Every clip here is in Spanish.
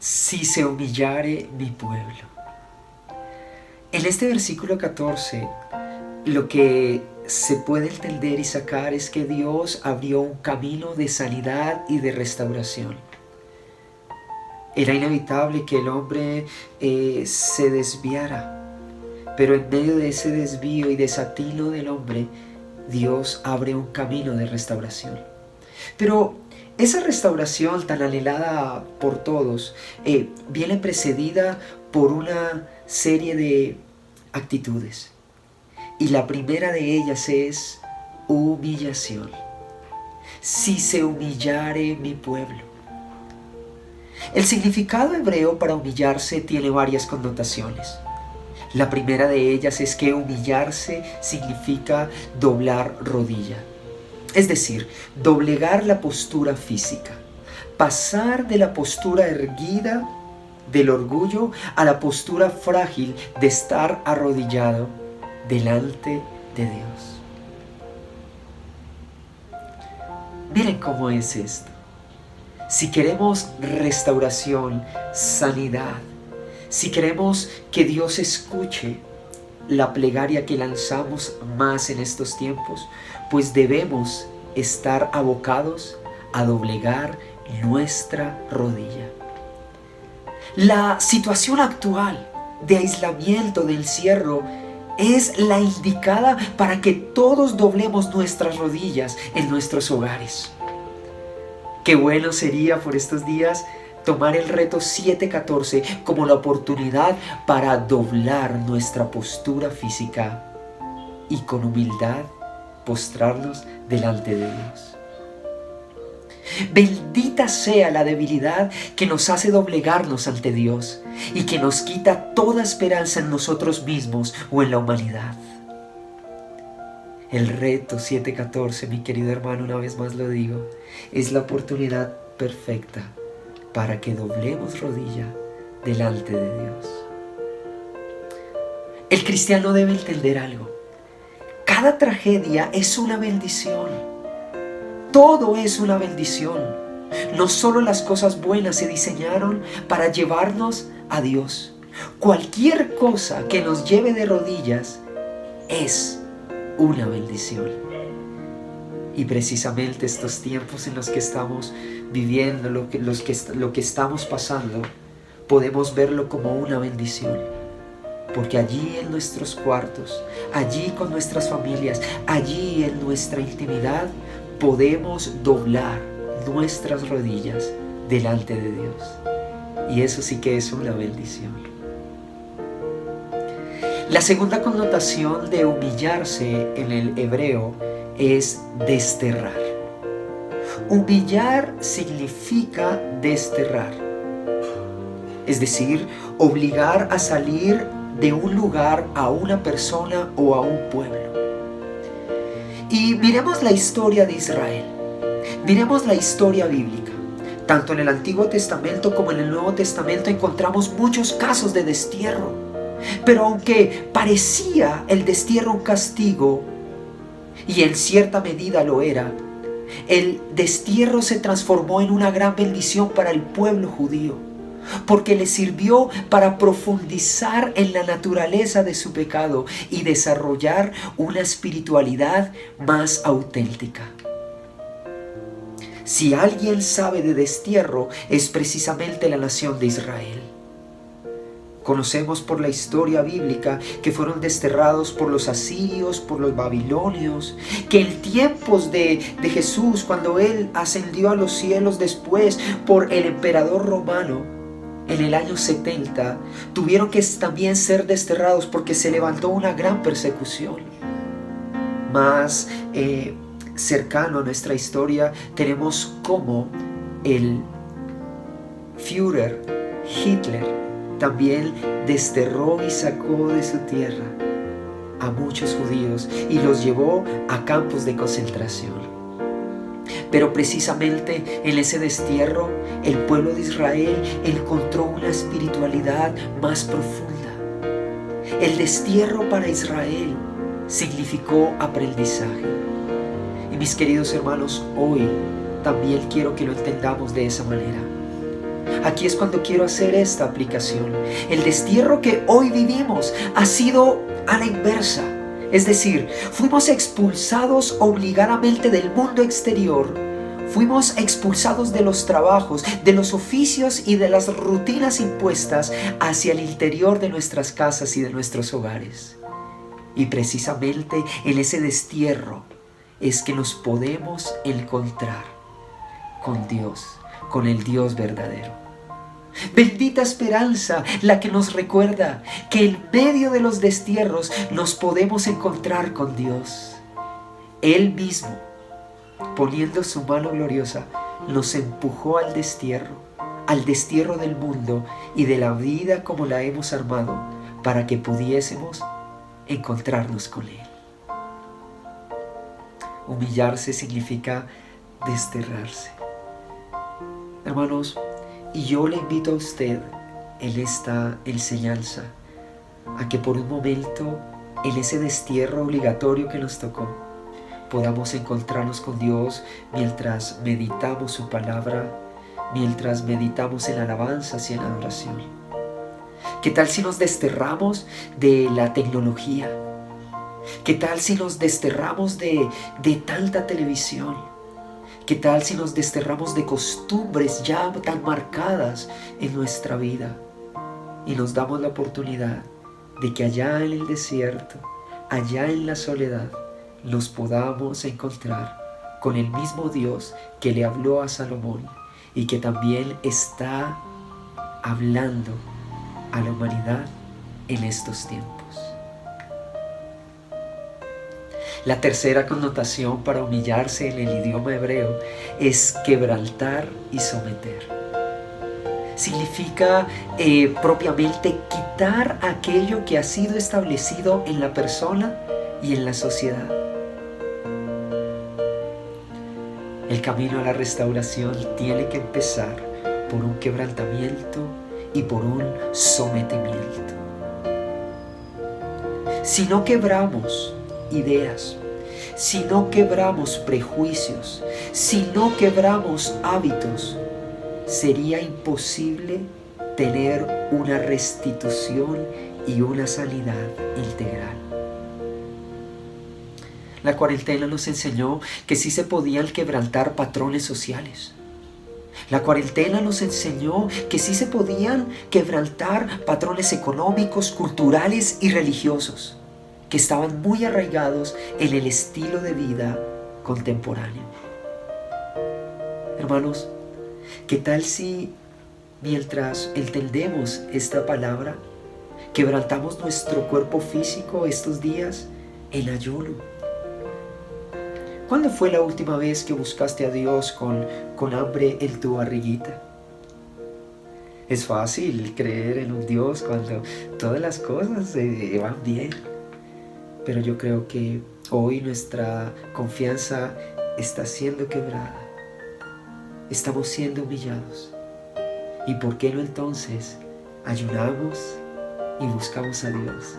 si se humillare mi pueblo. En este versículo 14, lo que se puede entender y sacar es que Dios abrió un camino de sanidad y de restauración. Era inevitable que el hombre se desviara, pero en medio de ese desvío y desatino del hombre, Dios abre un camino de restauración. Pero esa restauración tan anhelada por todos viene precedida por una serie de actitudes. Y la primera de ellas es humillación. Si se humillare mi pueblo. El significado hebreo para humillarse tiene varias connotaciones. La primera de ellas es que humillarse significa doblar rodilla. Es decir, doblegar la postura física. Pasar de la postura erguida del orgullo a la postura frágil de estar arrodillado delante de Dios. Miren cómo es esto. Si queremos restauración, sanidad, si queremos que Dios escuche la plegaria que lanzamos más en estos tiempos, pues debemos estar abocados a doblegar nuestra rodilla. La situación actual de aislamiento, de encierro, es la indicada para que todos doblemos nuestras rodillas en nuestros hogares. Qué bueno sería por estos días tomar el reto 714 como la oportunidad para doblar nuestra postura física y con humildad postrarnos delante de Dios. Bendita sea la debilidad que nos hace doblegarnos ante Dios y que nos quita toda esperanza en nosotros mismos o en la humanidad. El reto 714, mi querido hermano, una vez más lo digo, es la oportunidad perfecta para que doblemos rodilla delante de Dios. El cristiano debe entender algo. Cada tragedia es una bendición. Todo es una bendición. No solo las cosas buenas se diseñaron para llevarnos a Dios. Cualquier cosa que nos lleve de rodillas es una bendición. Y precisamente estos tiempos en los que estamos viviendo, lo que estamos pasando, podemos verlo como una bendición. Porque allí en nuestros cuartos, allí con nuestras familias, allí en nuestra intimidad, podemos doblar nuestras rodillas delante de Dios. Y eso sí que es una bendición. La segunda connotación de humillarse en el hebreo es desterrar. Humillar significa desterrar. Es decir, obligar a salir de un lugar a una persona o a un pueblo. Y miremos la historia de Israel. Miremos la historia bíblica. Tanto en el Antiguo Testamento como en el Nuevo Testamento encontramos muchos casos de destierro. Pero aunque parecía el destierro un castigo, y en cierta medida lo era, el destierro se transformó en una gran bendición para el pueblo judío, porque le sirvió para profundizar en la naturaleza de su pecado y desarrollar una espiritualidad más auténtica. Si alguien sabe de destierro, es precisamente la nación de Israel. Conocemos por la historia bíblica que fueron desterrados por los asirios, por los babilonios, que en tiempos de Jesús, cuando Él ascendió a los cielos después por el emperador romano, en el año 70, tuvieron que también ser desterrados porque se levantó una gran persecución. Más cercano a nuestra historia tenemos cómo el Führer Hitler también desterró y sacó de su tierra a muchos judíos y los llevó a campos de concentración. Pero precisamente en ese destierro, el pueblo de Israel encontró una espiritualidad más profunda. El destierro para Israel significó aprendizaje. Y mis queridos hermanos, hoy también quiero que lo entendamos de esa manera. Aquí aquí es cuando quiero hacer esta aplicación. El destierro que hoy vivimos ha sido a la inversa. Es decir, fuimos expulsados obligadamente del mundo exterior. Fuimos expulsados de los trabajos, de los oficios y de las rutinas impuestas hacia el interior de nuestras casas y de nuestros hogares. Y precisamente en ese destierro es que nos podemos encontrar con Dios, con el Dios verdadero. Bendita esperanza la que nos recuerda que en medio de los destierros nos podemos encontrar con Dios. Él mismo, poniendo su mano gloriosa, nos empujó al destierro del mundo y de la vida como la hemos armado, para que pudiésemos encontrarnos con Él. Humillarse significa desterrarse. Hermanos, y yo le invito a usted en esta enseñanza a que por un momento, en ese destierro obligatorio que nos tocó, podamos encontrarnos con Dios mientras meditamos su palabra, mientras meditamos en alabanzas y en adoración. ¿Qué tal si nos desterramos de la tecnología? ¿Qué tal si nos desterramos de tanta televisión? ¿Qué tal si nos desterramos de costumbres ya tan marcadas en nuestra vida y nos damos la oportunidad de que allá en el desierto, allá en la soledad, nos podamos encontrar con el mismo Dios que le habló a Salomón y que también está hablando a la humanidad en estos tiempos? La tercera connotación para humillarse en el idioma hebreo es quebrantar y someter. Significa propiamente quitar aquello que ha sido establecido en la persona y en la sociedad. El camino a la restauración tiene que empezar por un quebrantamiento y por un sometimiento. Si no quebramos ideas, si no quebramos prejuicios, si no quebramos hábitos, sería imposible tener una restitución y una sanidad integral. La cuarentena nos enseñó que sí se podían quebrantar patrones sociales. La cuarentena nos enseñó que sí se podían quebrantar patrones económicos, culturales y religiosos que estaban muy arraigados en el estilo de vida contemporáneo. Hermanos, ¿qué tal si mientras entendemos esta palabra, quebrantamos nuestro cuerpo físico estos días en ayuno? ¿Cuándo fue la última vez que buscaste a Dios con hambre en tu barriguita? Es fácil creer en un Dios cuando todas las cosas van bien. Pero yo creo que hoy nuestra confianza está siendo quebrada. Estamos siendo humillados. ¿Y por qué no entonces ayunamos y buscamos a Dios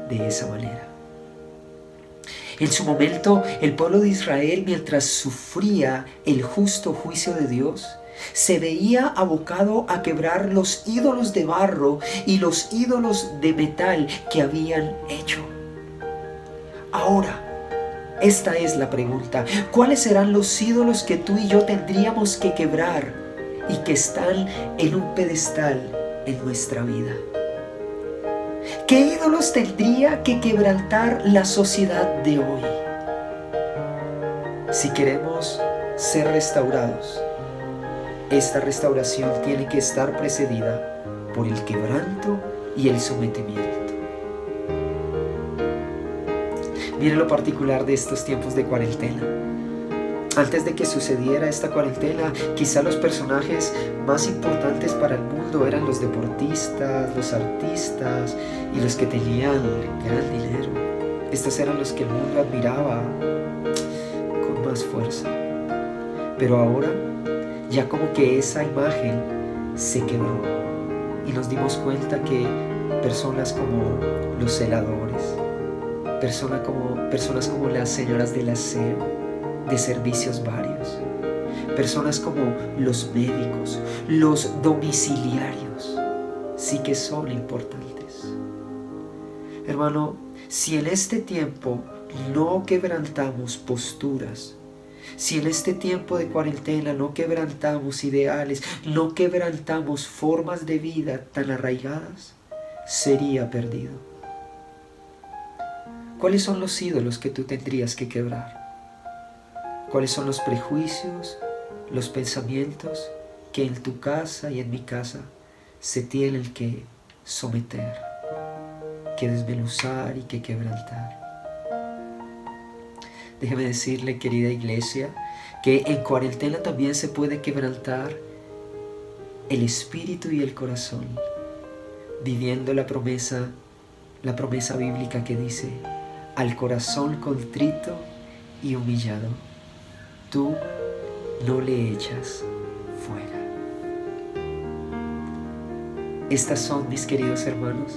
de esa manera? En su momento, el pueblo de Israel, mientras sufría el justo juicio de Dios, se veía abocado a quebrar los ídolos de barro y los ídolos de metal que habían hecho. Ahora, esta es la pregunta: ¿cuáles serán los ídolos que tú y yo tendríamos que quebrar y que están en un pedestal en nuestra vida? ¿Qué ídolos tendría que quebrantar la sociedad de hoy? Si queremos ser restaurados, esta restauración tiene que estar precedida por el quebranto y el sometimiento. Mire lo particular de estos tiempos de cuarentena. Antes de que sucediera esta cuarentena, quizá los personajes más importantes para el mundo eran los deportistas, los artistas y los que tenían gran dinero. Estos eran los que el mundo admiraba con más fuerza. Pero ahora, ya como que esa imagen se quebró y nos dimos cuenta que personas como los celadores, personas como las señoras del aseo, de servicios varios, Personas como los médicos, los domiciliarios, sí que son importantes. Hermano, si en este tiempo no quebrantamos posturas, si en este tiempo de cuarentena no quebrantamos ideales, no quebrantamos formas de vida tan arraigadas, sería perdido. ¿Cuáles son los ídolos que tú tendrías que quebrar? ¿Cuáles son los prejuicios, los pensamientos que en tu casa y en mi casa se tienen que someter, que desmenuzar y que quebrantar? Déjeme decirle, querida iglesia, que en cuarentena también se puede quebrantar el espíritu y el corazón, viviendo la promesa bíblica que dice: al corazón contrito y humillado, tú no le echas fuera. Estas son, mis queridos hermanos,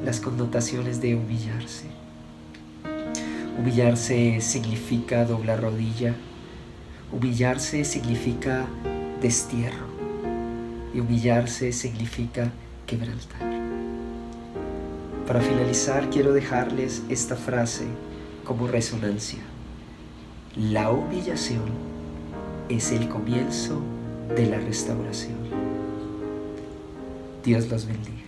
las connotaciones de humillarse. Humillarse significa doblar rodilla. Humillarse significa destierro. Y humillarse significa quebrantar. Para finalizar, quiero dejarles esta frase como resonancia. La humillación es el comienzo de la restauración. Dios los bendiga.